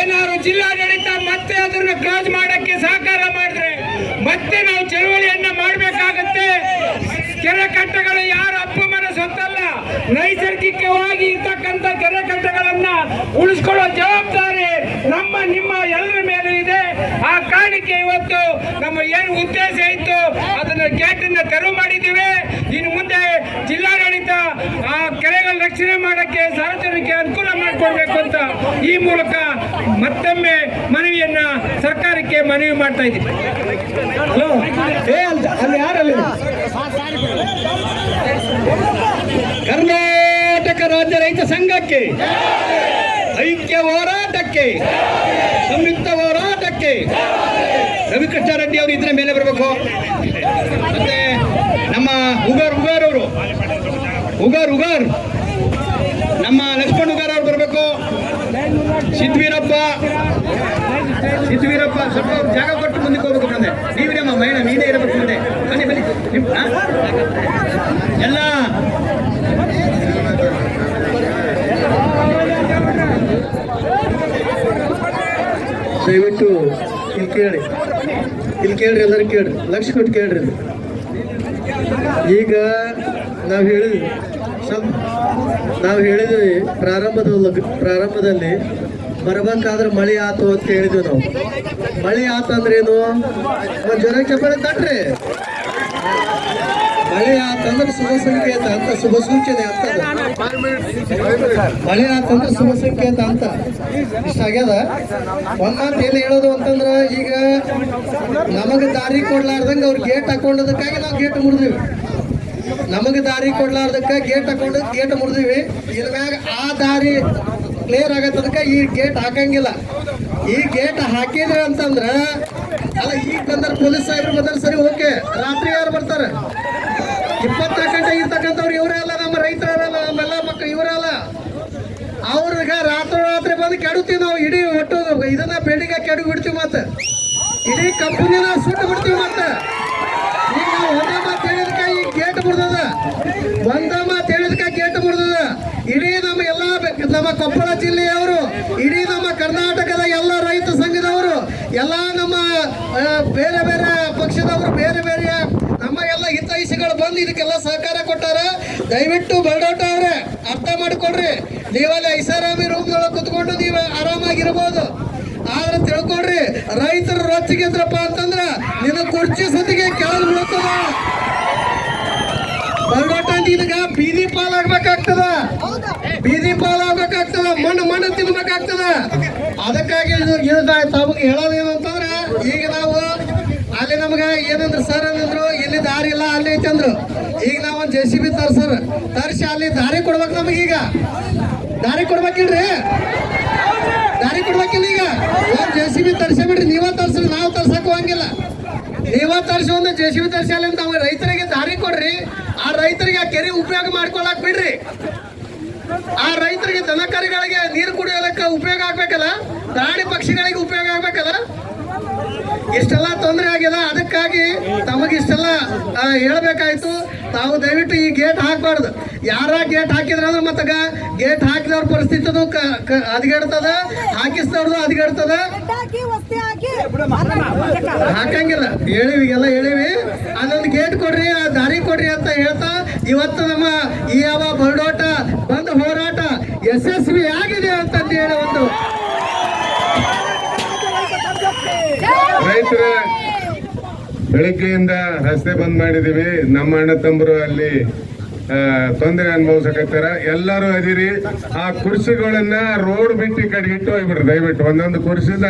ಏನಾದ್ರು ಜಿಲ್ಲಾಡಳಿತ ಮತ್ತೆ ಅದನ್ನು ಕ್ಲೋಸ್ ಮಾಡಕ್ಕೆ ಸಹಕಾರ ಮಾಡಿದ್ರೆ ಮತ್ತೆ ನಾವು ಚಳವಳಿಯನ್ನ ಮಾಡಬೇಕಾಗತ್ತೆ. ಕೆರೆ ಕಟ್ಟೆಗಳು ಯಾರ ಅಪ್ಪಮ್ಮನ ಸೊತ್ತಲ್ಲ, ನೈಸರ್ಗಿಕವಾಗಿ ಇರ್ತಕ್ಕಂಥ ಕೆರೆ ಕಟ್ಟೆಗಳನ್ನ ಉಳಿಸ್ಕೊಳ್ಳೋ ಜವಾಬ್ದಾರಿ ನಮ್ಮ ನಿಮ್ಮ ಎಲ್ಲರ ಮೇಲೆ ಇದೆ. ಆ ಕಾರಣಕ್ಕೆ ಇವತ್ತು ನಮ್ಮ ಏನು ಉದ್ದೇಶ ಇತ್ತು ಅದನ್ನ ಗೇಟನ್ನು ತೆರವು ಮಾಡಿದ್ದೀವಿ. ಇನ್ನು ಮುಂದೆ ಜಿಲ್ಲಾಡಳಿತ ಆ ಕೆರೆಗಳ ರಕ್ಷಣೆ ಮಾಡಕ್ಕೆ ಸಾರ್ವಜನಿಕರಿಗೆ ಅನುಕೂಲ ಮಾಡಿಕೊಡ್ಬೇಕು ಅಂತ ಈ ಮೂಲಕ ಮತ್ತೊಮ್ಮೆ ಮನವಿಯನ್ನ ಸರ್ಕಾರಕ್ಕೆ ಮನವಿ ಮಾಡ್ತಾ ಇದ್ದೀವಿ. ಹಲೋ, ಅಲ್ಲಿ ಯಾರಲ್ಲಿ ಕರ್ನಾಟಕ ರಾಜ್ಯ ರೈತ ಸಂಘಕ್ಕೆ, ಐಕ್ಯ ಹೋರಾಟಕ್ಕೆ, ಸಂಯುಕ್ತ ಹೋರಾಟಕ್ಕೆ ರವಿಕೃಷ್ಣ ರೆಡ್ಡಿ ಅವರು ಇದ್ರ ಮೇಲೆ ಬರಬೇಕು. ಮತ್ತೆ ನಮ್ಮ ಉಗಾರ್ ಅವರು ಉಗಾರ್ ನಮ್ಮ ಲಕ್ಷ್ಮಣ್ ಉಗಾರ್ ಅವ್ರು ಬರಬೇಕು. ಸಿದ್ವೀರಪ್ಪ ಸ್ವಲ್ಪ ಜಾಗ ಕೊಟ್ಟು ಮುಂದಕ್ಕೆ ಹೋಗ್ಬೇಕು. ಬಂದೆ ನೀವಿರಮ್ಮ ಮಹಿಳೆ, ನೀನೇ ಇರಬೇಕು ಮುಂದೆ. ಬನ್ನಿ ಎಲ್ಲ ದಯವಿಟ್ಟು ಇಲ್ಲಿ ಕೇಳ್ರಿ ಎಲ್ಲರೂ ಕೇಳ್ರಿ, ಲಕ್ಷ ಕೊಟ್ಟು ಕೇಳ್ರಿ. ಈಗ ನಾವು ಹೇಳಿದ್ವಿ ಪ್ರಾರಂಭದಲ್ಲಿ ಬರ್ಬೇಕಾದ್ರೆ ಮಳೆ ಆತು ಅಂತ ಹೇಳಿದ್ವಿ ನಾವು. ಮಳೆ ಆತಂದ್ರೇನು? ಜ್ವರ ಚಪ್ಪಳೆ ತಟ್ರಿ. ಮಳೆ ಆತಂದ್ರೆ ಶುಭ ಸಂಕೇತ ಅಂತ, ಶುಭ ಸೂಚನೆ ಅಂತ. ಮಳೆ ಆತಂದ್ರೆ ಶುಭ ಸಂಕೇತ ಅಂತ ಇಷ್ಟ ಆಗ್ಯದ. ಒಂದ್ ಏನು ಹೇಳೋದು ಅಂತಂದ್ರ, ಈಗ ನಮಗೆ ದಾರಿ ಕೊಡ್ಲಾರ್ದಂಗ ಅವ್ರು ಗೇಟ್ ಹಾಕೊಂಡದಕ್ಕಾಗಿ ನಾವು ಗೇಟ್ ಮುರಿದಿವಿ. ನಮಗೆ ದಾರಿ ಕೊಡ್ಲಾರ್ದಕ್ಕ ಗೇಟ್ ಮುರಿದಿವಿ. ಇದ್ರ ಮ್ಯಾಗ ಆ ದಾರಿ ಕ್ಲಿಯರ್ ಆಗತ್ತದಕ್ಕ ಈ ಗೇಟ್ ಹಾಕಂಗಿಲ್ಲ. ಈ ಗೇಟ್ ಹಾಕಿದ್ರೆ ಅಂತಂದ್ರ ಅಲ್ಲ, ಈಗ ಬಂದಾರ ಪೊಲೀಸ್ ಸಾಹೇಬ್ರು ಬಂದಾರ, ಸರಿ ಓಕೆ. ರಾತ್ರಿ ಯಾರು ಬರ್ತಾರ? 24 ಗಂಟೆ ಇರ್ತಕ್ಕಂಥವ್ರು ಇವರೇ ಅಲ್ಲ, ನಮ್ಮ ರೈತರಲ್ಲ, ನಮ್ಮೆಲ್ಲ ಮಕ್ಕಳು ಇವರೇ ಅಲ್ಲ. ಅವ್ರಿಗೆ ರಾತ್ರಿ ಬಂದು ಕೆಡುತ್ತೀವಿ ನಾವು. ಇಡೀ ಒಟ್ಟು ಇದನ್ನ ಬಿಲ್ಡಿಂಗ್ ಕೆಡು ಬಿಡ್ತೀವಿ, ಮತ್ತೆ ಇಡೀ ಕಂಪನಿನ ಸುಟ್ಟು ಬಿಡ್ತೀವಿ. ಮತ್ತೆ ಈಗ ನಾವು ಒಂದೇ ಮಾತು ಹೇಳಿದಕ್ಕ ಈ ಗೇಟ್ ಮುರಿದದ, ಒಂದೇ ಮಾತು ಹೇಳಿದಕ್ಕ ಗೇಟ್ ಮುರಿದದ. ಇಡೀ ನಮ್ಮ ಎಲ್ಲ ನಮ್ಮ ಕೊಪ್ಪಳ ಜಿಲ್ಲೆಯವರು, ಇಡೀ ನಮ್ಮ ಕರ್ನಾಟಕದ ಎಲ್ಲ ರೈತ ಸಂಘದವರು, ಎಲ್ಲ ನಮ್ಮ ಬೇರೆ ಬೇರೆ ಪಕ್ಷದವರು, ಬೇರೆ ಬೇರೆ ನಮ್ಮ ಎಲ್ಲ ಹಿತೈಷಿಗಳು ಬಂದು ಇದಕ್ಕೆಲ್ಲ ಸಹಕಾರ ಕೊಟ್ಟಾರ. ದಯವಿಟ್ಟು ಬಲ್ಡೋಟ ಅವ್ರೆ ಅರ್ಥ ಮಾಡ್ಕೊಡ್ರಿ. ನೀವಲ್ಲಿ ಐಷಾರಾಮಿ ರೂಮ್ದೊಳಗೆ ಕುತ್ಕೊಂಡು ನೀವು ಆರಾಮಾಗಿರ್ಬೋದು, ಆದ್ರೆ ತಿಳ್ಕೊಡ್ರಿ, ರೈತರು ರೊಚ್ಚಿಗೆದ್ರಪ್ಪ ಅಂತಂದ್ರ ನಿನ್ನ ಕುರ್ಚಿ ಸತಿಗೆ ಕೆಳಗೆ ಬೀಳ್ತದ. ಬಲ್ಡೋಟ ಇದೀಗ ಬೀದಿ ಪಾಲಾಗ್ಬೇಕಾಗ್ತದ, ಮಣ್ಣು ತಿನ್ಬೇಕಾಗ್ತದ. ಅದಕ್ಕಾಗಿ ತಮಗೆ ಹೇಳೋದೇನು ಅಂತಂದ್ರ, ಈಗ ನಾವು ಅಲ್ಲಿ ನಮ್ಗ ಏನಂದ್ರು ಸರ್ ಅಂದ್ರು, ಇಲ್ಲಿ ದಾರಿ ಇಲ್ಲ ಅಲ್ಲಿ ಐತಿ ಅಂದ್ರು. ಈಗ ನಾವ್ ಒಂದು JCB ತರ್ಸಿ ಅಲ್ಲಿ ದಾರಿ ಕೊಡ್ಬೇಕು. ನಮಗೀಗ ದಾರಿ ಕೊಡ್ಬೇಕಿಲ್ರಿ? ದಾರಿ ಕೊಡ್ಬೇಕಿಲ್ಲ. ಈಗ ಒಂದು JCB ತರ್ಸಿ ಬಿಡ್ರಿ. ನೀವ ತರ್ಸ್ರಿ, ನಾವು ತರ್ಸಕ್ ಹೋಗಂಗಿಲ್ಲ. ನೀವ ತರ್ಸಿ ಒಂದು JCB ತರ್ಸಿ ಅಲ್ಲಿ ಅಂತ ರೈತರಿಗೆ ದಾರಿ ಕೊಡ್ರಿ. ಆ ರೈತರಿಗೆ ಆ ಕೆರೆ ಉಪಯೋಗ ಮಾಡ್ಕೊಳಕ್ ಬಿಡ್ರಿ. ಆ ರೈತರಿಗೆ ದನಕರಿಗಳಿಗೆ ನೀರು ಕುಡಿಯೋದಕ್ಕೆ ಉಪಯೋಗ ಆಗ್ಬೇಕಲ್ಲ, ಪ್ರಾಣಿ ಪಕ್ಷಿಗಳಿಗೆ ಉಪಯೋಗ ಆಗ್ಬೇಕಲ್ಲ. ಇಷ್ಟೆಲ್ಲ ತೊಂದರೆ ಆಗ್ಯದ. ಅದಕ್ಕಾಗಿ ತಮಗಿಷ್ಟೆಲ್ಲ ಹೇಳ್ಬೇಕಾಯ್ತು. ತಾವು ದಯವಿಟ್ಟು ಈ ಗೇಟ್ ಹಾಕ್ಬಾರ್ದು. ಯಾರ ಗೇಟ್ ಹಾಕಿದ್ರ ಅಂದ್ರೆ ಮತ್ತಾಗ ಗೇಟ್ ಹಾಕಿದವ್ರ ಪರಿಸ್ಥಿತಿ ಹದಗೆಡ್ತದ, ಹಾಕಿಸಿದವ್ರದ್ದು ಹದಗೆಡ್ತದ. ಹಾಕಂಗಿಲ್ಲ. ಹೇಳಿವಿಗೆಲ್ಲ ಹೇಳಿವಿ. ಅದೊಂದು ಗೇಟ್ ಕೊಡ್ರಿ, ಆ ದಾರಿ ಕೊಡ್ರಿ ಅಂತ ಹೇಳ್ತಾ ಇವತ್ತು ನಮ್ಮ ಈ ಯಾವ ಬಲ್ಡೋಟ ಬಂದು ಹೋರಾಟ ಯಶಸ್ವಿ ಆಗಿದೆ ಅಂತಂದು ಹೇಳಿ ಒಂದು ರೈತರ ಬೆಳಗ್ಗೆಯಿಂದ ರಸ್ತೆ ಬಂದ್ ಮಾಡಿದೀವಿ. ನಮ್ಮ ಅಣ್ಣ ತಮ್ಮರು ಅಲ್ಲಿ ತೊಂದರೆ ಅನುಭವಿಸಕತ್ತಾರ. ಎಲ್ಲರೂ ಅದಿರಿ. ಆ ಕುರ್ಚಿಗಳನ್ನ ರೋಡ್ ಬಿಟ್ಟು ಈ ಕಡೆಗೆ ಇಟ್ಟು ಹೋಗ್ಬಿಡ್ರಿ ದಯವಿಟ್ಟು. ಒಂದೊಂದು ಕುರ್ಚಿನ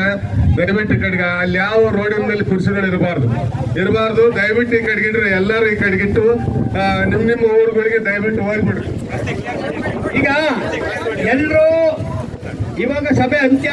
ದಯವಿಟ್ಟು ಈ ಕಡೆಗೆ, ಅಲ್ಲಿ ಯಾವ ರೋಡಿನ ಮೇಲೆ ಕುರ್ಚಿಗಳು ಇರಬಾರ್ದು. ದಯವಿಟ್ಟು ಈ ಕಡೆಗಿಡ್ರಿ. ಎಲ್ಲರೂ ಈ ಕಡೆಗಿಟ್ಟು ನಿಮ್ಮ ಊರುಗಳಿಗೆ ದಯವಿಟ್ಟು ಹೋಗ್ಬಿಡ್ರಿ. ಈಗ ಎಲ್ಲರೂ ಇವಾಗ ಸಭೆ ಅಂತ್ಯ